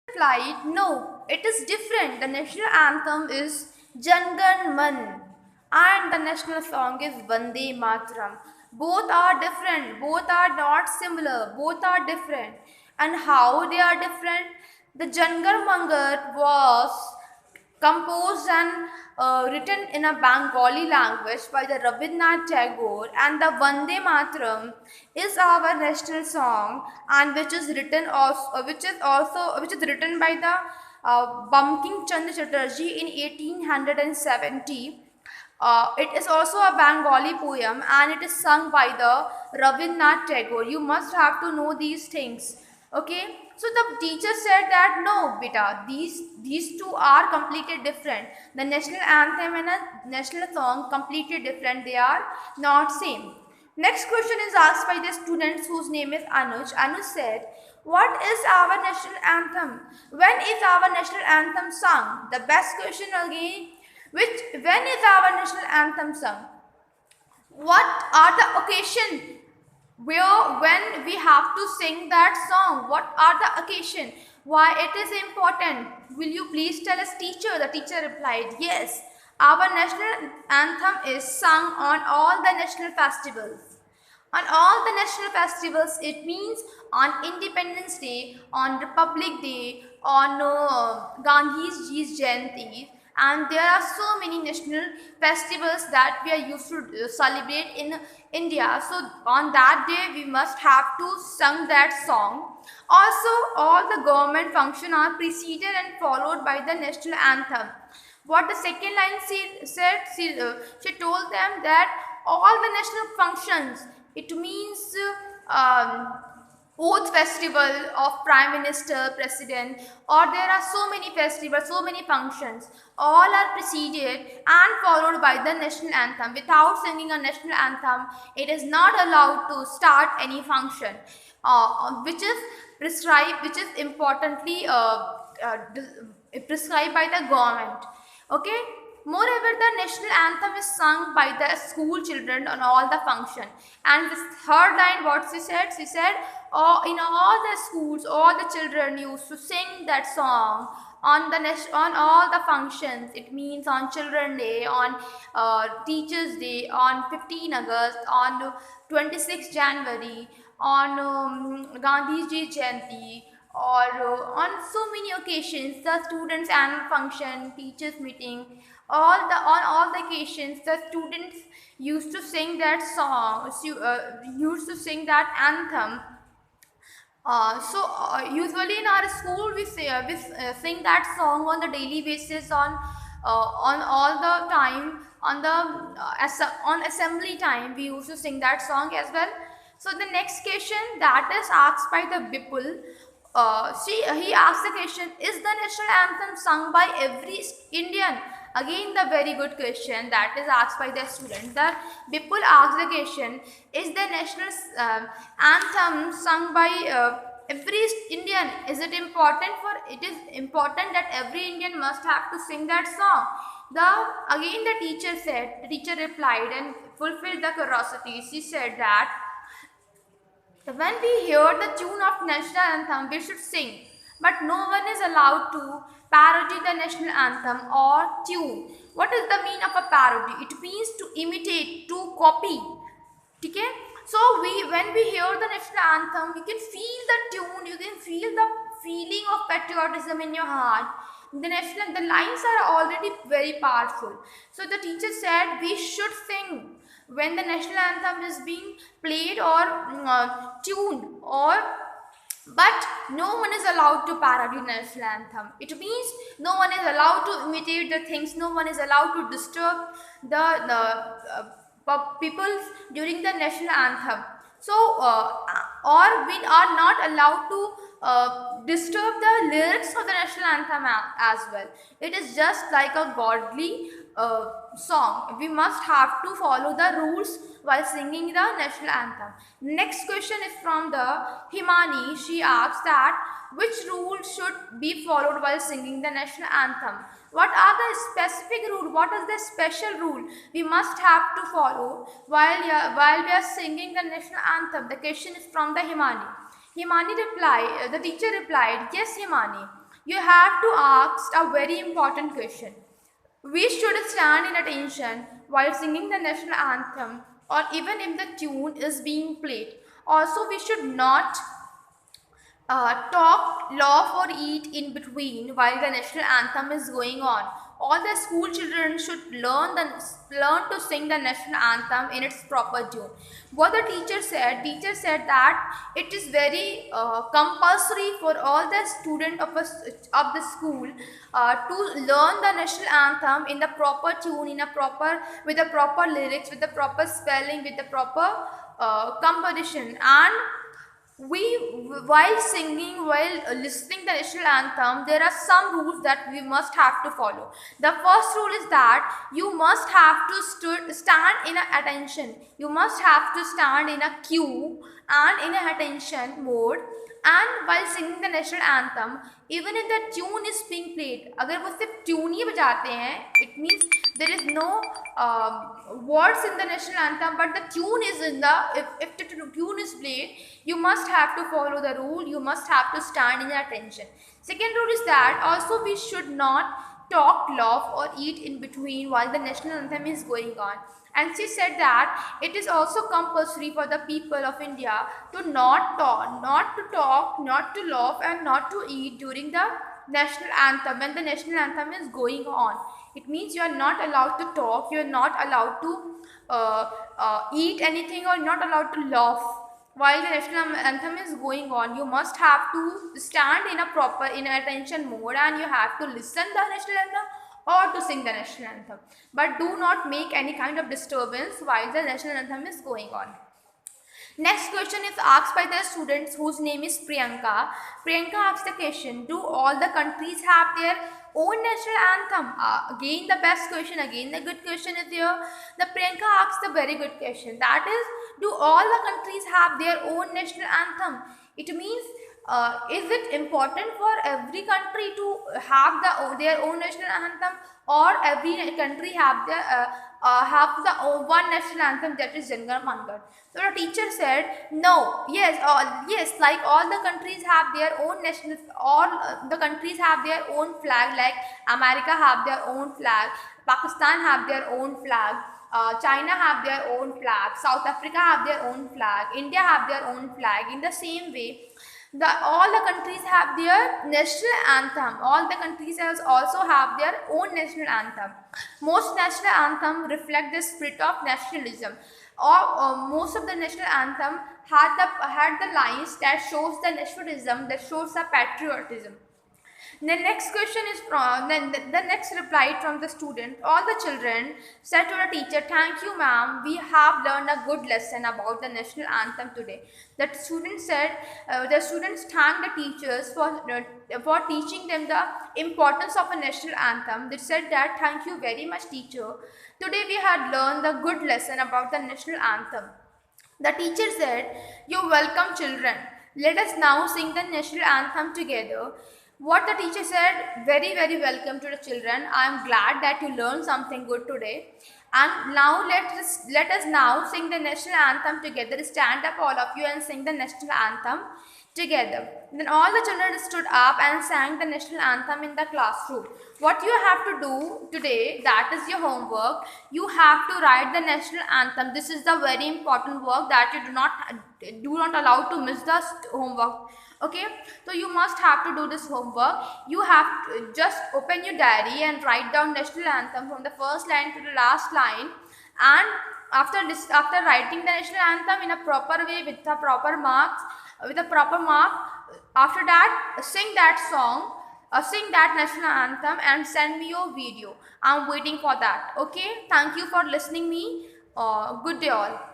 replied, no, it is different. The national anthem is Jangan Man and the national song is Vande Mataram. Both are different, both are not similar, both are different. And how they are different? The Jangar Mangar was composed and written in a Bengali language by the Rabindranath Tagore, and the Vande Mataram is our national song, and which is written by the Bankim Chandra Chatterjee in 1870. It is also a Bengali poem and it is sung by the Rabindranath Tagore. You must have to know these things. Okay, so the teacher said that no, beta, these two are completely different. The national anthem and a national song completely different. They are not same. Next question is asked by the students whose name is Anuj. Anuj said, "What is our national anthem? When is our national anthem sung?" The best question again. When is our national anthem sung? What are the occasion where when we have to sing that song? What are the occasion? Why it is important? Will you please tell us, teacher? The teacher replied, yes, our national anthem is sung on all the national festivals. On all the national festivals, it means on Independence Day, on Republic Day, on Gandhi's Jayanti, and there are so many national festivals that we are used to celebrate in India. So on that day, we must have to sing that song. Also, all the government functions are preceded and followed by the national anthem. What the second line said, she told them that all the national functions, it means oath festival of prime minister, president, or there are so many festivals, so many functions, all are preceded and followed by the national anthem. Without singing a national anthem, it is not allowed to start any function, which is prescribed, which is importantly prescribed by the government. Okay. Moreover, the national anthem is sung by the school children on all the function. And this third line, what she said, oh, in all the schools, all the children used to sing that song on on all the functions. It means on Children's Day, on Teachers' Day, on 15 August, on 26 January, on Gandhi's Jayanti, or on so many occasions, the students' annual function, teachers' meeting, on all the occasions, the students used to sing that song, used to sing that anthem. Usually in our school we sing that song on the daily basis, on all the time, on the on assembly time we used to sing that song as well. So the next question that is asked by the Bipul, he asked the question, is the national anthem sung by every Indian? Again, the very good question that is asked by the student. The Bipul asked the question, is the national anthem sung by every Indian? Is it important it is important that every Indian must have to sing that song? Again the teacher replied and fulfilled the curiosity. She said that when we hear the tune of national anthem, we should sing. But no one is allowed to parody the national anthem or tune. What is the meaning of a parody? It means to imitate, to copy. Okay? So when we hear the national anthem, you can feel the tune, you can feel the feeling of patriotism in your heart. The lines are already very powerful. So the teacher said we should sing when the national anthem is being played or tuned, or but no one is allowed to parody national anthem. It means no one is allowed to imitate the things, no one is allowed to disturb the people during the national anthem. So or we are not allowed to disturb the lyrics of the national anthem as well. It is just like a godly song. We must have to follow the rules while singing the national anthem. Next question is from the Himani. She asks that which rule should be followed while singing the national anthem? What are the specific rule? What is the special rule we must have to follow while we are singing the national anthem? The question is from the Himani. The teacher replied, yes Himani. You have to ask a very important question. We should stand in attention while singing the national anthem or even if the tune is being played. Also, we should not talk, laugh, or eat in between while the national anthem is going on. All the school children should learn to sing the national anthem in its proper tune. What the teacher said that it is very compulsory for all the student of the school to learn the national anthem in the proper tune, in a proper with the proper lyrics, with the proper spelling, with the proper composition. And we while singing, while listening the national anthem, there are some rules that we must have to follow. The first rule is that you must have to stand in a attention. You must have to stand in a queue and in a attention mode. And while singing the national anthem, even if the tune is being played, अगर वो सिर्फ tune ही बजाते हैं, it means there is no words in the national anthem, but the tune is in the, if the tune is played, you must have to follow the rule, you must have to stand in attention. Second rule is that also we should not talk, laugh, or eat in between while the national anthem is going on. And she said that it is also compulsory for the people of India to not talk, not to laugh, and not to eat during the national anthem when the national anthem is going on. It means you are not allowed to talk, you are not allowed to eat anything, or not allowed to laugh while the national anthem is going on. You must have to stand in attention mode, and you have to listen the national anthem or to sing the national anthem. But do not make any kind of disturbance while the national anthem is going on. Next question is asked by the students whose name is Priyanka. Priyanka asks the question, do all the countries have their own national anthem? Again the best question, again the good question is here. The Priyanka asks the very good question, that is, do all the countries have their own national anthem? It means, is it important for every country to have their own national anthem, or every country have the one national anthem, that is Jan Gan Man Gan? So the teacher said, no, yes, like all the countries have their own national, all the countries have their own flag, like America have their own flag, Pakistan have their own flag, China have their own flag, South Africa have their own flag, India have their own flag. In the same way, all the countries have their national anthem. All the countries also have their own national anthem. Most national anthem reflect the spirit of nationalism. Most of the national anthem had the lines that shows the nationalism, that shows the patriotism. The next question is from the next reply from the student. All the children said to the teacher, "Thank you, ma'am. We have learned a good lesson about the national anthem today." The student said, the students thanked the teachers for teaching them the importance of a national anthem. They said that, "Thank you very much, teacher. Today we had learned the good lesson about the national anthem." The teacher said, "You're welcome, children. Let us now sing the national anthem together." What the teacher said, very welcome to the children. I am glad that you learned something good today. And now let us now sing the national anthem together. Stand up all of you and sing the national anthem together. Then all the children stood up and sang the national anthem in the classroom. What you have to do today, that is your homework. You have to write the national anthem. This is the very important work that you do not allow to miss the homework. Okay, so you must have to do this homework. You have to just open your diary and write down national anthem from the first line to the last line. And after writing the national anthem in a proper way with a proper mark, after that sing that song, sing that national anthem and send me your video. I'm waiting for that. Okay, thank you for listening me. Good day all.